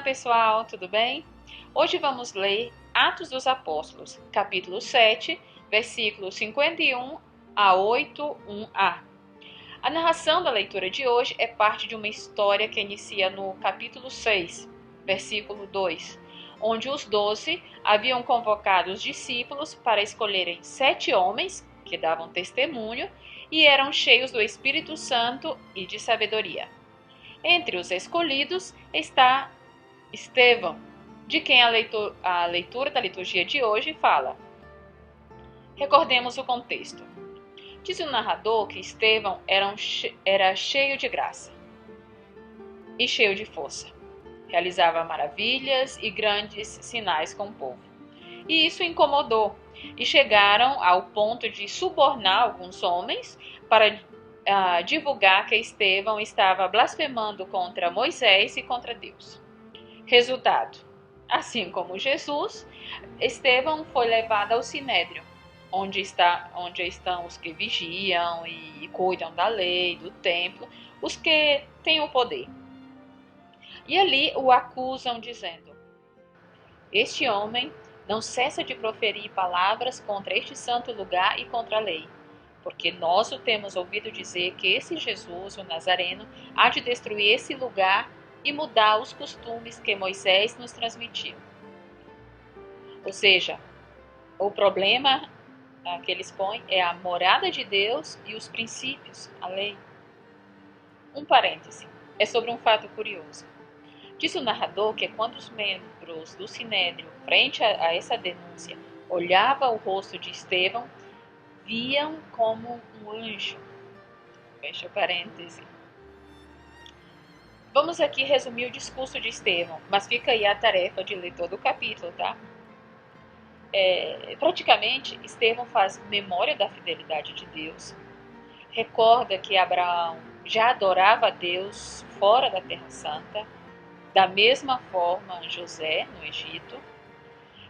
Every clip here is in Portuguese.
pessoal, tudo bem? Hoje vamos ler Atos dos Apóstolos, capítulo 7, versículos 51 a 8:1a. A narração da leitura de hoje é parte de uma história que inicia no capítulo 6, versículo 2, onde os 12 haviam convocado os discípulos para escolherem 7 homens que davam testemunho e eram cheios do Espírito Santo e de sabedoria. Entre os escolhidos está Estevão, de quem a leitura da liturgia de hoje fala. Recordemos o contexto. Diz o narrador que Estevão era cheio de graça e cheio de força. Realizava maravilhas e grandes sinais com o povo. E isso incomodou, e chegaram ao ponto de subornar alguns homens para divulgar que Estevão estava blasfemando contra Moisés e contra Deus. Resultado: assim como Jesus, Estevão foi levado ao Sinédrio, onde estão os que vigiam e cuidam da lei, do templo, os que têm o poder. E ali o acusam dizendo: este homem não cessa de proferir palavras contra este santo lugar e contra a lei, porque nós o temos ouvido dizer que esse Jesus, o Nazareno, há de destruir esse lugar e mudar os costumes que Moisés nos transmitiu. Ou seja, o problema que eles põem é a morada de Deus e os princípios, a lei. Um parêntese, é sobre um fato curioso. Diz o narrador que quando os membros do Sinédrio, frente a essa denúncia, olhavam o rosto de Estevão, viam como um anjo. Fecha parêntese. Vamos aqui resumir o discurso de Estevão, mas fica aí a tarefa de ler todo o capítulo, tá? Praticamente, Estevão faz memória da fidelidade de Deus, recorda que Abraão já adorava a Deus fora da Terra Santa, da mesma forma José no Egito,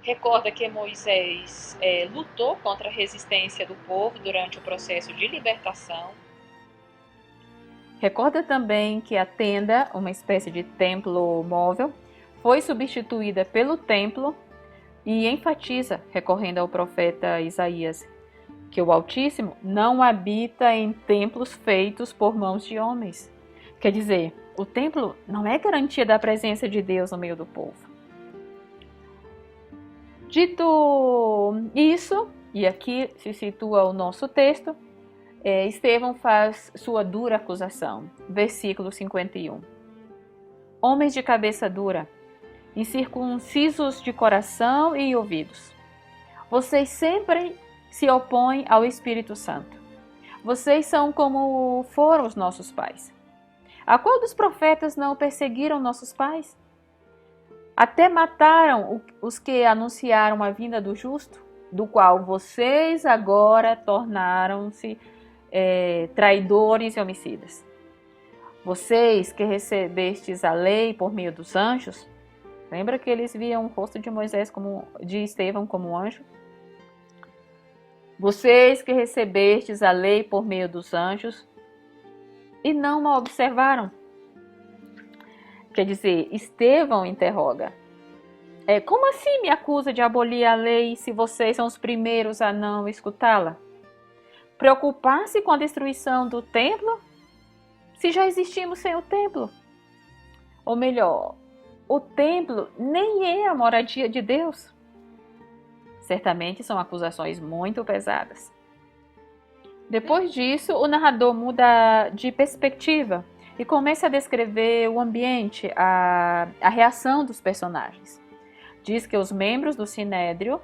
recorda que Moisés lutou contra a resistência do povo durante o processo de libertação. Recorda também que a tenda, uma espécie de templo móvel, foi substituída pelo templo e enfatiza, recorrendo ao profeta Isaías, que o Altíssimo não habita em templos feitos por mãos de homens. Quer dizer, o templo não é garantia da presença de Deus no meio do povo. Dito isso, e aqui se situa o nosso texto, Estevão faz sua dura acusação. Versículo 51. Homens de cabeça dura, incircuncisos de coração e ouvidos, vocês sempre se opõem ao Espírito Santo. Vocês são como foram os nossos pais. A qual dos profetas não perseguiram nossos pais? Até mataram os que anunciaram a vinda do justo, do qual vocês agora tornaram-se traidores e homicidas. Vocês que recebestes a lei por meio dos anjos, lembra que eles viam o rosto de Estevão como um anjo? Vocês que recebestes a lei por meio dos anjos e não a observaram. Quer dizer, Estevão interroga: como assim me acusa de abolir a lei se vocês são os primeiros a não escutá-la? Preocupar-se com a destruição do templo, se já existimos sem o templo? Ou melhor, o templo nem é a moradia de Deus. Certamente são acusações muito pesadas. Depois disso, o narrador muda de perspectiva e começa a descrever o ambiente, a reação dos personagens. Diz que os membros do Sinédrio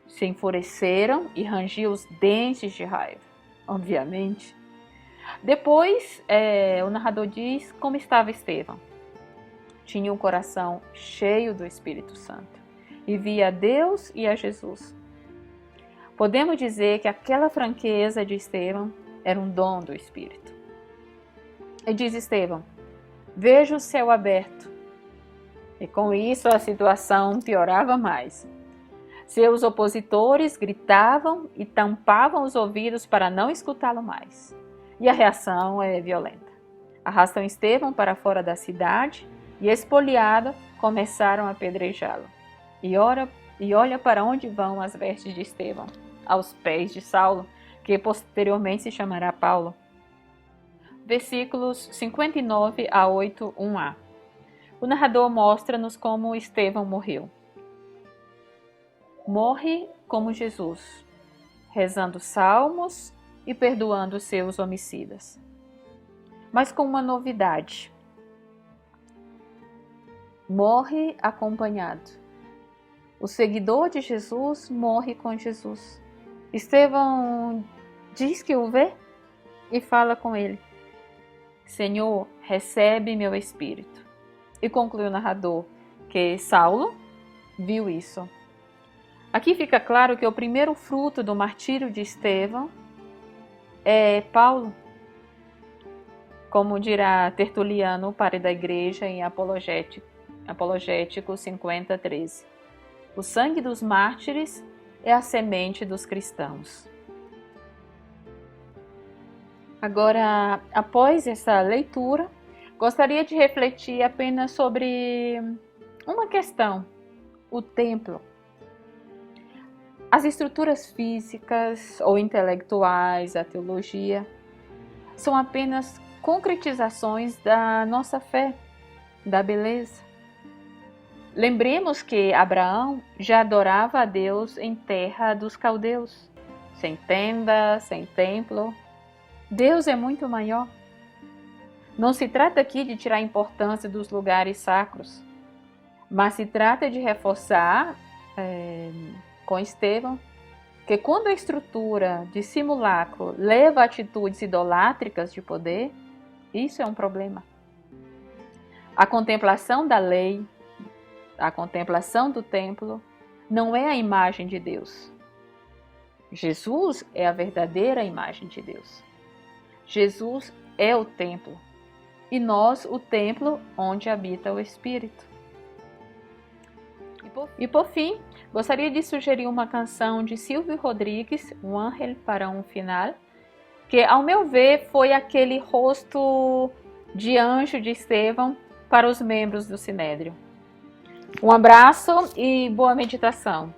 se enfureceram e rangiam os dentes de raiva, obviamente. Depois, o narrador diz como estava Estevão. Tinha um coração cheio do Espírito Santo e via a Deus e a Jesus. Podemos dizer que aquela franqueza de Estevão era um dom do Espírito. E diz Estevão: vejo o céu aberto. E com isso a situação piorava mais. Seus opositores gritavam e tampavam os ouvidos para não escutá-lo mais. E a reação é violenta. Arrastam Estevão para fora da cidade e, espoliado, começaram a apedrejá-lo. E olha para onde vão as vestes de Estevão, aos pés de Saulo, que posteriormente se chamará Paulo. Versículos 59 a 8, 1a. O narrador mostra-nos como Estevão morreu. Morre como Jesus, rezando salmos e perdoando seus homicidas. Mas com uma novidade. Morre acompanhado. O seguidor de Jesus morre com Jesus. Estevão diz que o vê e fala com ele: Senhor, recebe meu espírito. E conclui o narrador que Saulo viu isso. Aqui fica claro que o primeiro fruto do martírio de Estevão é Paulo, como dirá Tertuliano, padre da igreja, em Apologético 50:13. O sangue dos mártires é a semente dos cristãos. Agora, após essa leitura, gostaria de refletir apenas sobre uma questão: o templo. As estruturas físicas ou intelectuais, a teologia, são apenas concretizações da nossa fé, da beleza. Lembremos que Abraão já adorava a Deus em terra dos caldeus, sem tenda, sem templo. Deus é muito maior. Não se trata aqui de tirar a importância dos lugares sacros, mas se trata de reforçar com Estevão que quando a estrutura de simulacro leva a atitudes idolátricas de poder, isso é um problema. A contemplação da lei, a contemplação do templo, não é a imagem de Deus. Jesus é a verdadeira imagem de Deus. Jesus é o templo e nós o templo onde habita o Espírito. E por fim, gostaria de sugerir uma canção de Silvio Rodrigues, Um Ángel para um Final, que ao meu ver foi aquele rosto de anjo de Estevão para os membros do Sinédrio. Um abraço e boa meditação.